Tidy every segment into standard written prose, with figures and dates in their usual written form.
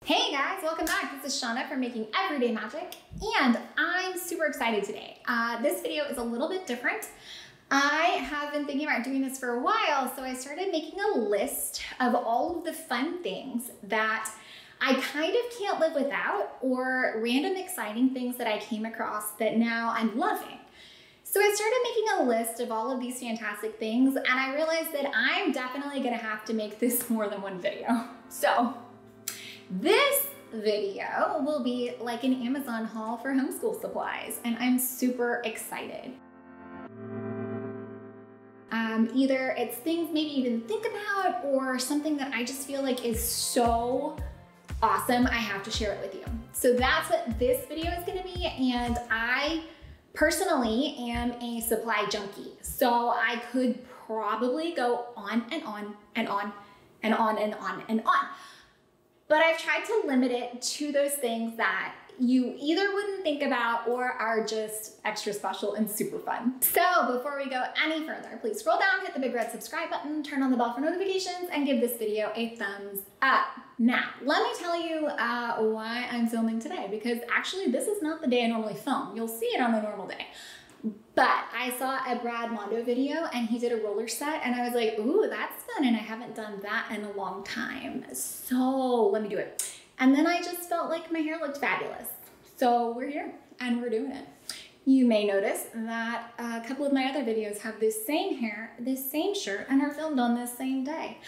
Hey guys, welcome back. This is Shanna from Making Everyday Magic, and I'm super excited today. This video is a little bit different. I have been thinking about doing this for a while, so I started making a list of all of the fun things that I kind of can't live without, or random exciting things that I came across that now I'm loving. So I started making a list of all of these fantastic things, and I realized that I'm definitely gonna have to make this more than one video. So this video will be like an Amazon haul for homeschool supplies, and I'm super excited. Either it's things maybe you didn't think about, or something that I just feel like is so awesome, I have to share it with you. So that's what this video is gonna be, and I personally am a supply junkie. So I could probably go on and on and on and on and on and on. But I've tried to limit it to those things that you either wouldn't think about or are just extra special and super fun. So before we go any further, please scroll down, hit the big red subscribe button, turn on the bell for notifications, and give this video a thumbs up. Now, let me tell you why I'm filming today, because actually this is not the day I normally film. You'll see it on a normal day. But I saw a Brad Mondo video and he did a roller set, and I was like, ooh, that's fun, and I haven't done that in a long time. So let me do it. And then I just felt like my hair looked fabulous. So we're here and we're doing it. You may notice that a couple of my other videos have this same hair, this same shirt, and are filmed on this same day.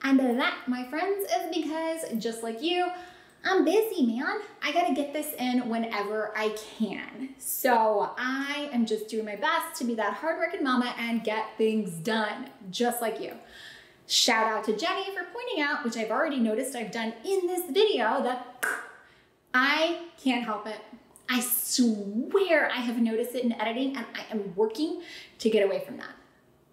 And that, my friends, is because just like you, I'm busy, man. I gotta get this in whenever I can. So I am just doing my best to be that hardworking mama and get things done, just like you. Shout out to Jenny for pointing out, which I've already noticed I've done in this video, that I can't help it. I swear I have noticed it in editing, and I am working to get away from that.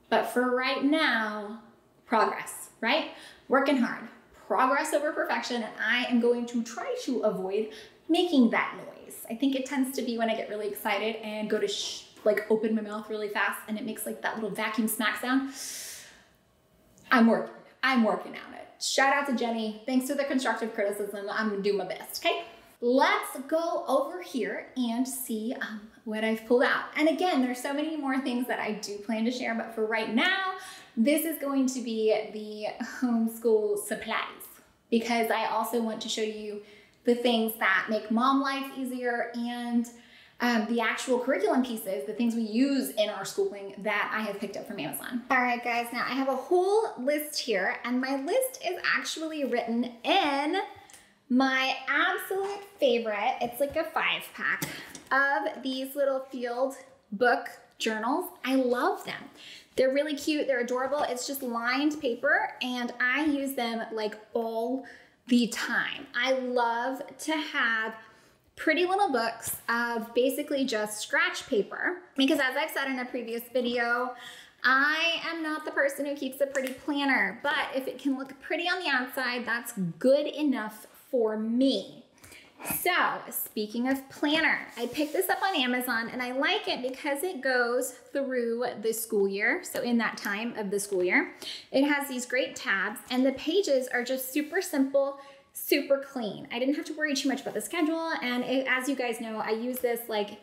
But for right now, progress, right? Working hard. Progress over perfection, and I am going to try to avoid making that noise. I think it tends to be when I get really excited and go to like open my mouth really fast, and it makes like that little vacuum smack sound. I'm working on it. Shout out to Jenny. Thanks for the constructive criticism. I'm gonna do my best, okay? Let's go over here and see what I've pulled out. And again, there's so many more things that I do plan to share, but for right now, this is going to be the homeschool supplies, because I also want to show you the things that make mom life easier, and the actual curriculum pieces, the things we use in our schooling that I have picked up from Amazon. All right, guys, now I have a whole list here, and my list is actually written in my absolute favorite. It's like a 5-pack of these little field book journals. I love them. They're really cute, they're adorable. It's just lined paper, and I use them like all the time. I love to have pretty little books of basically just scratch paper, because as I've said in a previous video, I am not the person who keeps a pretty planner, but if it can look pretty on the outside, that's good enough for me. So speaking of planner, I picked this up on Amazon, and I like it because it goes through the school year. So in that time of the school year, it has these great tabs, and the pages are just super simple, super clean. I didn't have to worry too much about the schedule, and as you guys know, I use this like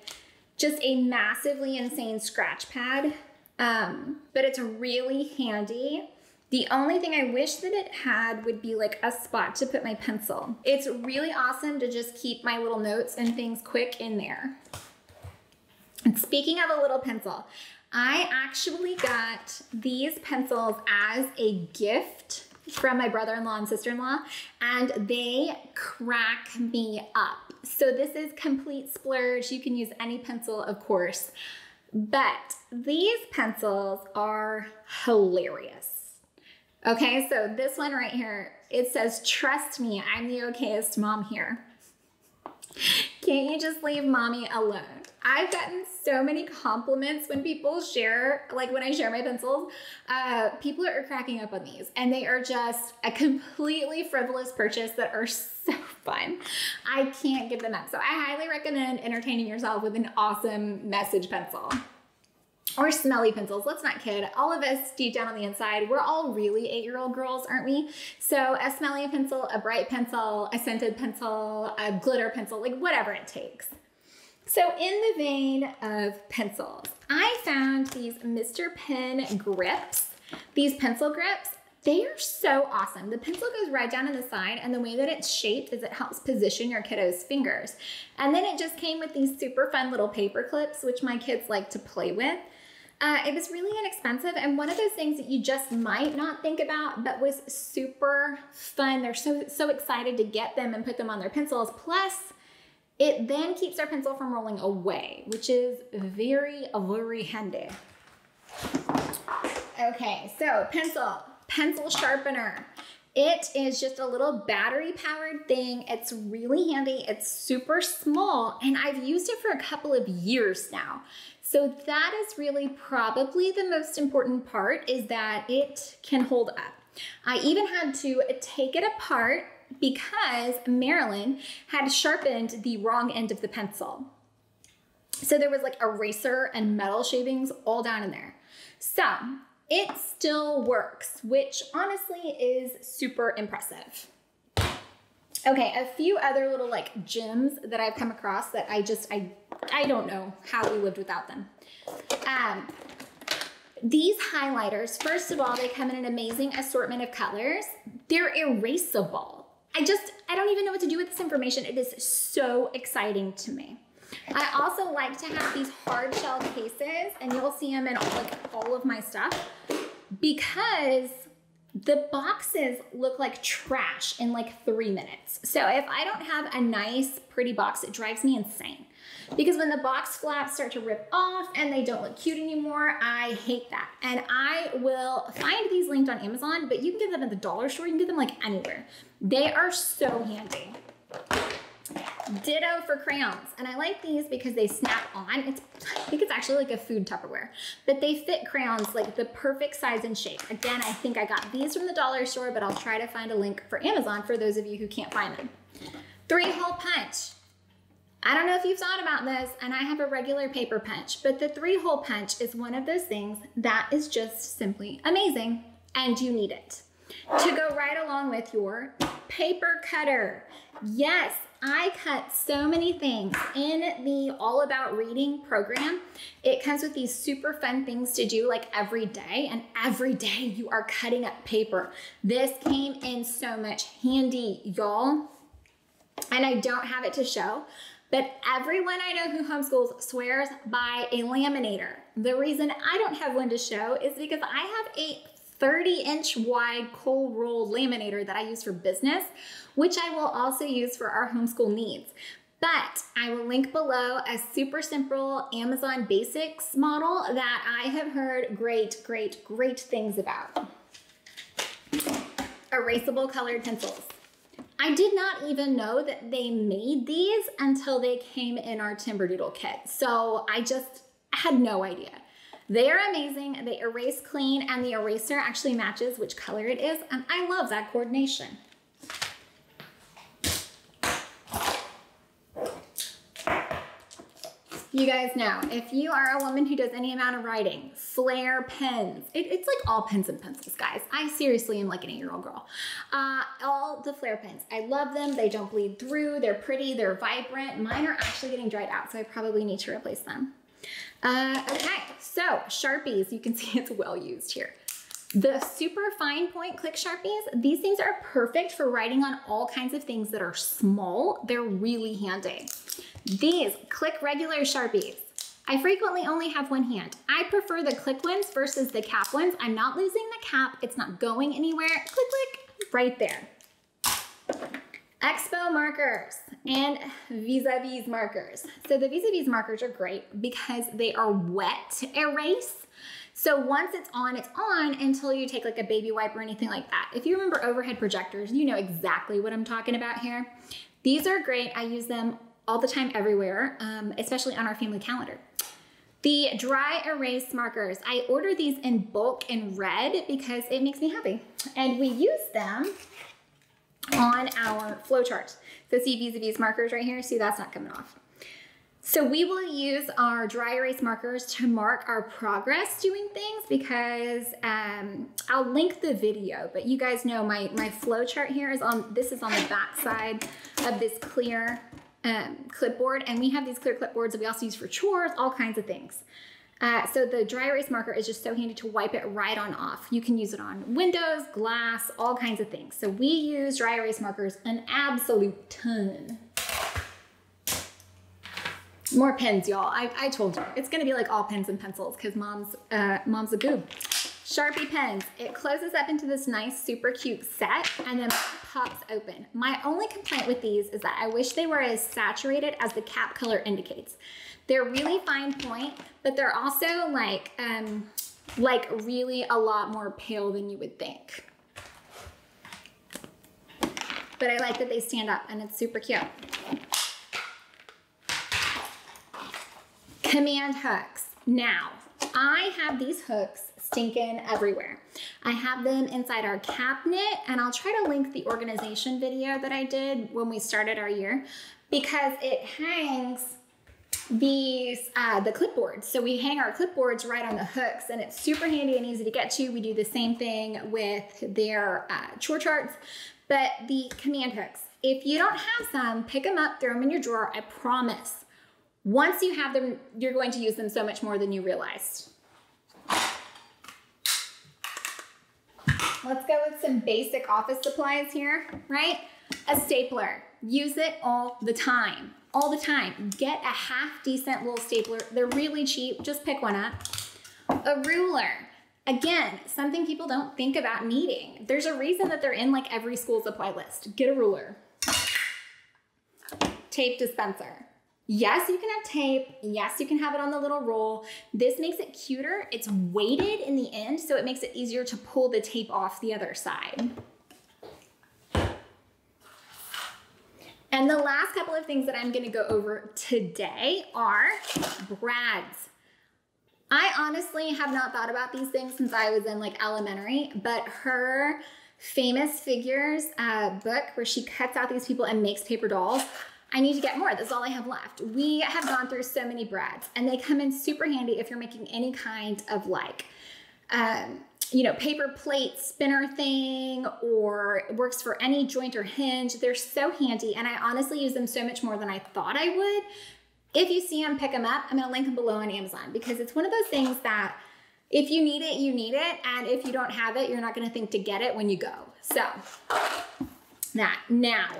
just a massively insane scratch pad, but it's really handy. The only thing I wish that it had would be like a spot to put my pencil. It's really awesome to just keep my little notes and things quick in there. And speaking of a little pencil, I actually got these pencils as a gift from my brother-in-law and sister-in-law, and they crack me up. So this is complete splurge. You can use any pencil, of course, but these pencils are hilarious. Okay, so this one right here, it says, "Trust me, I'm the okayest mom here." Can't you just leave mommy alone? I've gotten so many compliments when people share, like when I share my pencils, people are cracking up on these, and they are just a completely frivolous purchase that are so fun. I can't give them up. So I highly recommend entertaining yourself with an awesome message pencil. or smelly pencils. Let's not kid. All of us deep down on the inside, we're all really 8-year-old girls, aren't we? So a smelly pencil, a bright pencil, a scented pencil, a glitter pencil, like whatever it takes. So in the vein of pencils, I found these Mr. Pen grips, these pencil grips. They are so awesome. The pencil goes right down in the side, and the way that it's shaped is it helps position your kiddo's fingers. And then it just came with these super fun little paper clips, which my kids like to play with. It was really inexpensive, and one of those things that you just might not think about, but was super fun. They're so excited to get them and put them on their pencils. Plus, it then keeps our pencil from rolling away, which is very, very handy. Okay, so pencil sharpener. It is just a little battery powered thing. It's really handy. It's super small, and I've used it for a couple of years now. So that is really probably the most important part, is that it can hold up. I even had to take it apart because Marilyn had sharpened the wrong end of the pencil. So there was like eraser and metal shavings all down in there. So it still works, which honestly is super impressive. Okay, a few other little like gems that I've come across that I don't know how we lived without them. These highlighters, first of all, they come in an amazing assortment of colors. They're erasable. I don't even know what to do with this information. It is so exciting to me. I also like to have these hard shell cases, and you'll see them in all of my stuff, because the boxes look like trash in like 3 minutes. So if I don't have a nice, pretty box, it drives me insane. Because when the box flaps start to rip off and they don't look cute anymore, I hate that. And I will find these linked on Amazon, but you can get them at the dollar store. You can get them like anywhere. They are so handy. Ditto for crayons. And I like these because they snap on. I think it's actually like a food Tupperware, but they fit crayons like the perfect size and shape. Again, I think I got these from the dollar store, but I'll try to find a link for Amazon for those of you who can't find them. 3-hole punch. I don't know if you've thought about this, and I have a regular paper punch, but the 3-hole punch is one of those things that is just simply amazing, and you need it to go right along with your paper cutter. Yes, I cut so many things in the All About Reading program. It comes with these super fun things to do like every day, and every day you are cutting up paper. This came in so much handy, y'all, and I don't have it to show, but everyone I know who homeschools swears by a laminator. The reason I don't have one to show is because I have a 30-inch wide cold roll laminator that I use for business, which I will also use for our homeschool needs. But I will link below a super simple Amazon Basics model that I have heard great things about. Erasable colored pencils. I did not even know that they made these until they came in our Timberdoodle kit. So I just had no idea. They are amazing. They erase clean, and the eraser actually matches which color it is, and I love that coordination. You guys know, if you are a woman who does any amount of writing, Flair Pens. It's like all pens and pencils, guys. I seriously am like an 8-year-old girl. All the Flair Pens. I love them. They don't bleed through. They're pretty. They're vibrant. Mine are actually getting dried out, so I probably need to replace them. Okay, so Sharpies. You can see it's well used here. The super fine point click Sharpies, these things are perfect for writing on all kinds of things that are small. They're really handy. These click regular Sharpies. I frequently only have one hand. I prefer the click ones versus the cap ones. I'm not losing the cap. It's not going anywhere. Click, click, right there. Expo markers and vis-a-vis markers. So the vis-a-vis markers are great because they are wet erase. So once it's on until you take like a baby wipe or anything like that. If you remember overhead projectors, you know exactly what I'm talking about here. These are great. I use them all the time everywhere, especially on our family calendar. The dry erase markers, I order these in bulk in red because it makes me happy. And we use them on our flowchart. So see vis-a-vis markers right here? See, that's not coming off. So we will use our dry erase markers to mark our progress doing things because I'll link the video, but you guys know my flow chart here is on the back side of this clear clipboard, and we have these clear clipboards that we also use for chores, all kinds of things. So the dry erase marker is just so handy to wipe it right on off. You can use it on windows, glass, all kinds of things. So we use dry erase markers an absolute ton. More pens, y'all. I told you. It's gonna be like all pens and pencils because mom's a goob. Sharpie pens. It closes up into this nice, super cute set and then pops open. My only complaint with these is that I wish they were as saturated as the cap color indicates. They're really fine point, but they're also like really a lot more pale than you would think. But I like that they stand up and it's super cute. Command hooks. Now, I have these hooks stinking everywhere. I have them inside our cabinet, and I'll try to link the organization video that I did when we started our year because it hangs these, the clipboards. So we hang our clipboards right on the hooks, and it's super handy and easy to get to. We do the same thing with their chore charts, but the command hooks, if you don't have some, pick them up, throw them in your drawer. I promise. Once you have them, you're going to use them so much more than you realized. Let's go with some basic office supplies here, right? A stapler. Use it all the time. All the time. Get a half-decent little stapler. They're really cheap. Just pick one up. A ruler. Again, something people don't think about needing. There's a reason that they're in like every school supply list. Get a ruler. Tape dispenser. Yes, you can have tape. Yes, you can have it on the little roll. This makes it cuter. It's weighted in the end, so it makes it easier to pull the tape off the other side. And the last couple of things that I'm gonna go over today are brads. I honestly have not thought about these things since I was in like elementary, but her Famous Figures book where she cuts out these people and makes paper dolls, I need to get more. That's all I have left. We have gone through so many brads and they come in super handy if you're making any kind of like, you know, paper plate spinner thing, or it works for any joint or hinge. They're so handy and I honestly use them so much more than I thought I would. If you see them, pick them up. I'm gonna link them below on Amazon because it's one of those things that if you need it, you need it. And if you don't have it, you're not gonna think to get it when you go. So that now,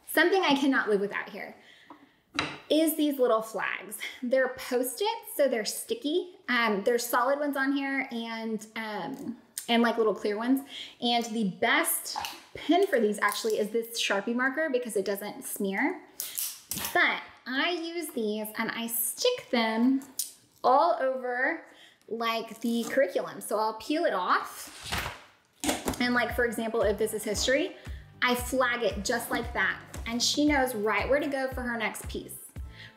something I cannot live without here is these little flags. They're Post-its, so they're sticky. There's solid ones on here and like little clear ones. And the best pen for these actually is this Sharpie marker because it doesn't smear. But I use these and I stick them all over like the curriculum. So I'll peel it off. And like, for example, if this is history, I flag it just like that. And she knows right where to go for her next piece,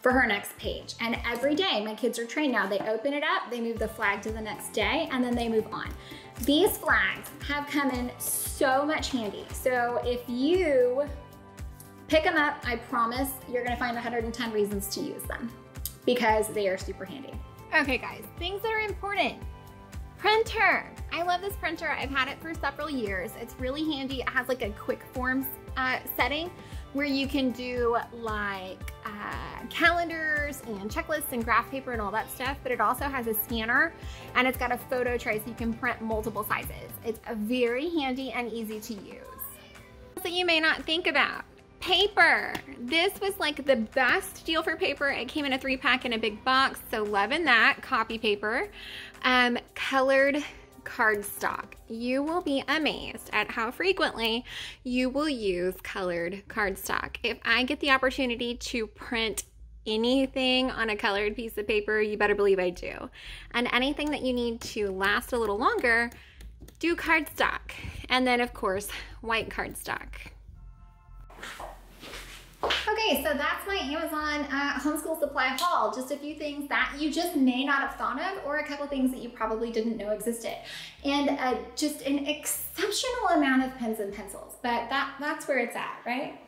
for her next page. And every day, my kids are trained now. They open it up, they move the flag to the next day, and then they move on. These flags have come in so much handy. So if you pick them up, I promise you're gonna find 110 reasons to use them because they are super handy. Okay guys, things that are important. Printer. I love this printer. I've had it for several years. It's really handy. It has like a quick forms setting where you can do like calendars and checklists and graph paper and all that stuff, but it also has a scanner and it's got a photo tray so you can print multiple sizes. It's very handy and easy to use. That you may not think about. Paper. This was like the best deal for paper. It came in a 3-pack in a big box, so loving that. Copy paper. Colored cardstock. You will be amazed at how frequently you will use colored cardstock. If I get the opportunity to print anything on a colored piece of paper, you better believe I do. And anything that you need to last a little longer, do cardstock. And then of course, white cardstock. Okay, so that's my Amazon homeschool supply haul. Just a few things that you just may not have thought of, or a couple things that you probably didn't know existed. And just an exceptional amount of pens and pencils, but that's where it's at, right?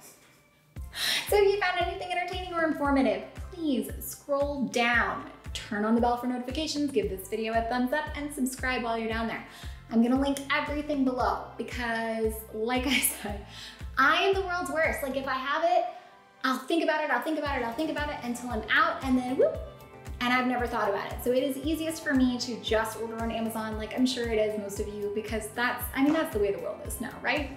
So if you found anything entertaining or informative, please scroll down, turn on the bell for notifications, give this video a thumbs up, and subscribe while you're down there. I'm gonna link everything below because, like I said, I am the world's worst. Like if I have it, I'll think about it, I'll think about it, I'll think about it until I'm out, and then whoop, and I've never thought about it. So it is easiest for me to just order on Amazon, like I'm sure it is most of you, because that's the way the world is now, right?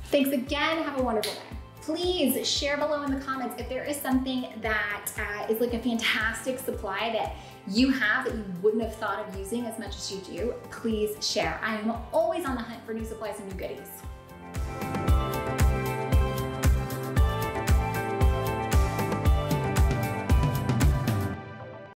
Thanks again, have a wonderful day. Please share below in the comments if there is something that is like a fantastic supply that you have that you wouldn't have thought of using as much as you do. Please share. I am always on the hunt for new supplies and new goodies.